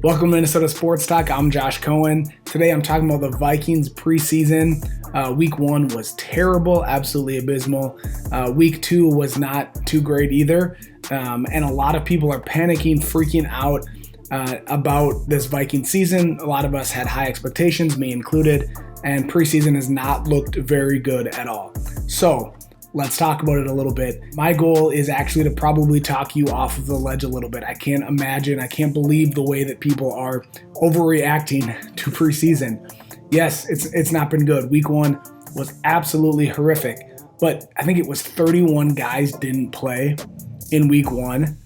Welcome to Minnesota Sports Talk. I'm Josh Coan. Today I'm talking about the Vikings preseason. Week 1 was terrible, absolutely abysmal. Week 2 was not too great either. And a lot of people are panicking, freaking out about this Viking season. A lot of us had high expectations, me included, and preseason has not looked very good at all. So let's talk about it a little bit. My goal is actually to probably talk you off of the ledge a little bit. I can't believe the way that people are overreacting to preseason. Yes, it's not been good. Week 1 was absolutely horrific, but I think it was 31 guys didn't play in week 1.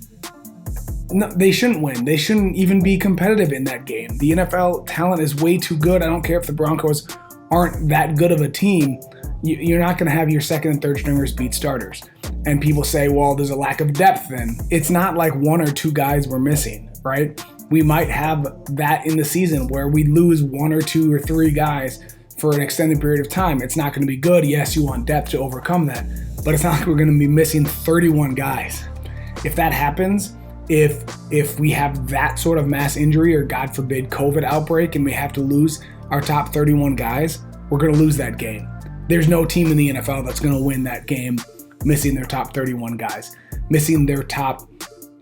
No, they shouldn't win. They shouldn't even be competitive in that game. The NFL talent is way too good. I don't care if the Broncos aren't that good of a team. You're not going to have your second and third stringers beat starters. And people say, well, there's a lack of depth then. It's not like 1 or 2 guys were missing, right? We might have that in the season where we lose 1 or 2 or 3 guys for an extended period of time. It's not going to be good. Yes, you want depth to overcome that, but it's not like we're going to be missing 31 guys. If that happens, if we have that sort of mass injury or God forbid COVID outbreak and we have to lose our top 31 guys, we're going to lose that game. There's no team in the NFL that's going to win that game missing their top 31 guys. Missing their top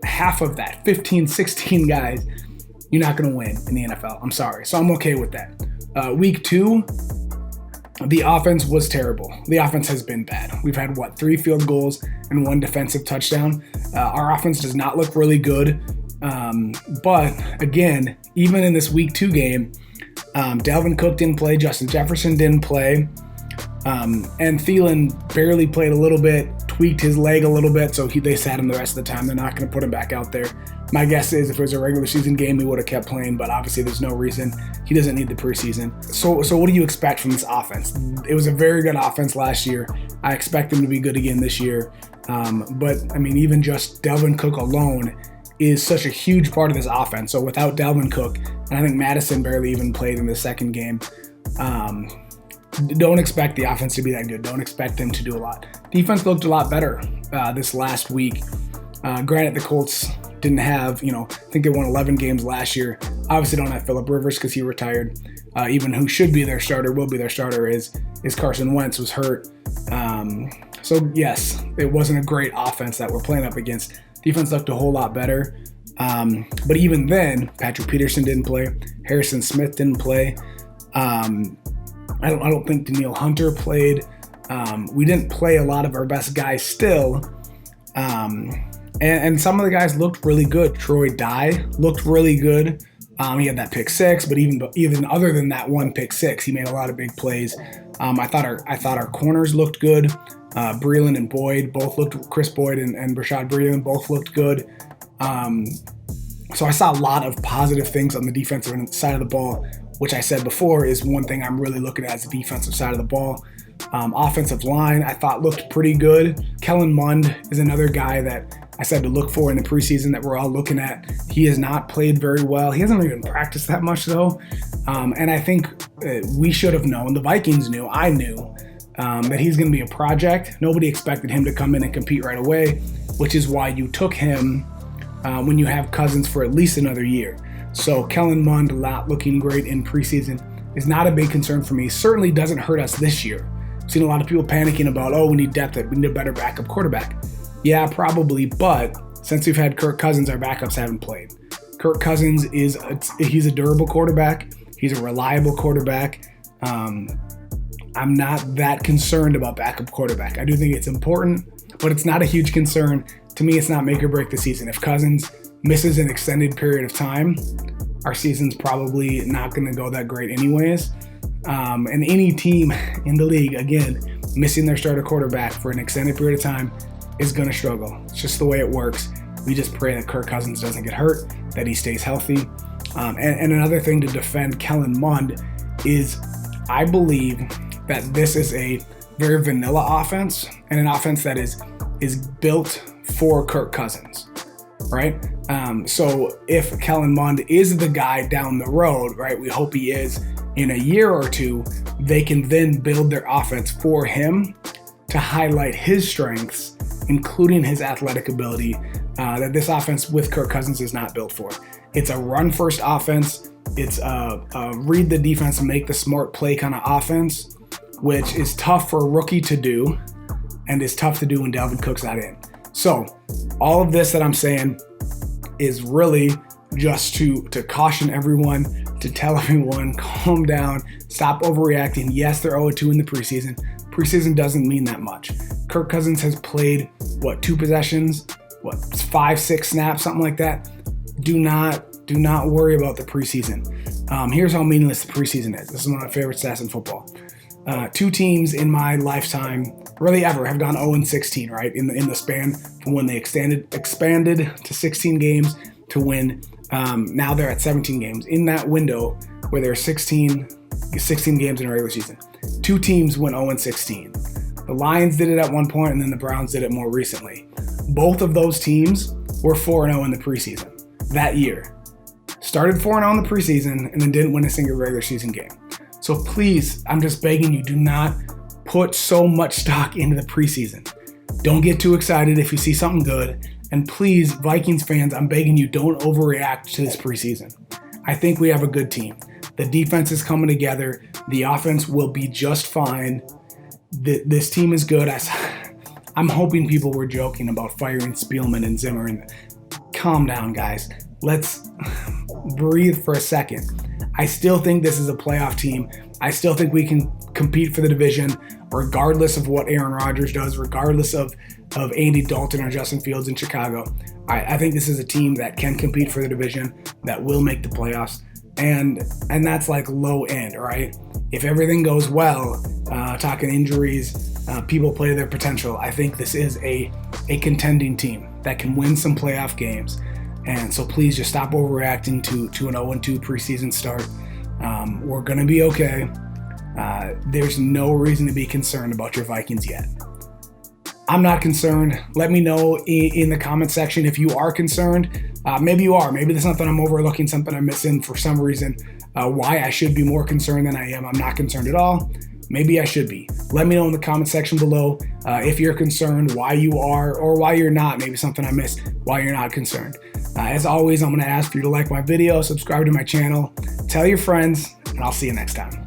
half of that, 15, 16 guys, you're not going to win in the NFL. I'm sorry. So I'm okay with that. Week 2, the offense was terrible. The offense has been bad. We've had, 3 field goals and 1 defensive touchdown. Our offense does not look really good. But again, even in this week 2 game, Dalvin Cook didn't play. Justin Jefferson didn't play. And Thielen barely played a little bit, tweaked his leg a little bit, so they sat him the rest of the time. They're not going to put him back out there. My guess is if it was a regular season game, he would have kept playing, but obviously there's no reason. He doesn't need the preseason. So what do you expect from this offense? It was a very good offense last year. I expect them to be good again this year. But, I mean, even just Dalvin Cook alone is such a huge part of this offense. So without Dalvin Cook, and I think Madison barely even played in the second game, don't expect the offense to be that good. Don't expect them to do a lot. Defense looked a lot better this last week. Granted, the Colts didn't have, I think they won 11 games last year. Obviously don't have Phillip Rivers because he retired. Even who should be their starter, will be their starter, is Carson Wentz, was hurt. So yes, it wasn't a great offense that we're playing up against. Defense looked a whole lot better. But even then, Patrick Peterson didn't play. Harrison Smith didn't play. I don't think Danielle Hunter played. We didn't play a lot of our best guys still. And some of the guys looked really good. Troy Dye looked really good. He had that pick 6, but even other than that 1 pick 6, he made a lot of big plays. I thought our corners looked good. Breeland and Boyd both looked. Chris Boyd and Rashad Breeland both looked good. So I saw a lot of positive things on the defensive side of the ball, which I said before is one thing I'm really looking at as the defensive side of the ball. Offensive line, I thought looked pretty good. Kellen Mond is another guy that I said to look for in the preseason that we're all looking at. He has not played very well. He hasn't even practiced that much though. And I think we should have known, the Vikings knew, I knew, that he's going to be a project. Nobody expected him to come in and compete right away, which is why you took him when you have Cousins for at least another year. So Kellen Mond not looking great in preseason is not a big concern for me. Certainly doesn't hurt us this year. I've seen a lot of people panicking about, we need depth, we need a better backup quarterback. Yeah, probably, but since we've had Kirk Cousins, our backups haven't played. Kirk Cousins he's a durable quarterback. He's a reliable quarterback. I'm not that concerned about backup quarterback. I do think it's important, but it's not a huge concern. To me, it's not make or break the season. If Cousins misses an extended period of time, our season's probably not going to go that great anyways. And any team in the league, again, missing their starter quarterback for an extended period of time is going to struggle. It's just the way it works. We just pray that Kirk Cousins doesn't get hurt, that he stays healthy. And another thing to defend Kellen Mond is I believe that this is a very vanilla offense and an offense that is built for Kirk Cousins. Right? So if Kellen Mond is the guy down the road, right, we hope he is in a year or 2, they can then build their offense for him to highlight his strengths, including his athletic ability, that this offense with Kirk Cousins is not built for. It's a run-first offense. It's read the defense and make the smart play kind of offense, which is tough for a rookie to do and is tough to do when Dalvin Cook's not in. So all of this that I'm saying is really just to caution everyone, to tell everyone, calm down, stop overreacting. Yes, they're 0-2 in the preseason. Preseason doesn't mean that much. Kirk Cousins has played, 2 possessions, 5-6 snaps, something like that. Do not worry about the preseason. Here's how meaningless the preseason is. This is one of my favorite stats in football. 2 teams in my lifetime, really ever, have gone 0-16, right? In the span from when they expanded to 16 games to when now they're at 17 games. In that window where there are 16 games in a regular season, 2 teams went 0-16. The Lions did it at one point, and then the Browns did it more recently. Both of those teams were 4-0 in the preseason that year. Started 4-0 in the preseason and then didn't win a single regular season game. So please, I'm just begging you, do not put so much stock into the preseason. Don't get too excited if you see something good. And please, Vikings fans, I'm begging you, don't overreact to this preseason. I think we have a good team. The defense is coming together. The offense will be just fine. This team is good. I'm hoping people were joking about firing Spielman and Zimmer. And calm down, guys. Let's breathe for a second. I still think this is a playoff team. I still think we can compete for the division regardless of what Aaron Rodgers does, regardless of Andy Dalton or Justin Fields in Chicago. I think this is a team that can compete for the division, that will make the playoffs, and that's like low end, right? If everything goes well, talking injuries, people play to their potential, I think this is a contending team that can win some playoff games. And so please just stop overreacting to an 0-2 preseason start. We're going to be okay. There's no reason to be concerned about your Vikings yet. I'm not concerned. Let me know in the comment section if you are concerned. Maybe you are. Maybe there's something I'm overlooking, something I'm missing for some reason, why I should be more concerned than I am. I'm not concerned at all. Maybe I should be. Let me know in the comment section below if you're concerned, why you are, or why you're not. Maybe something I missed, why you're not concerned. As always, I'm going to ask for you to like my video, subscribe to my channel, tell your friends, and I'll see you next time.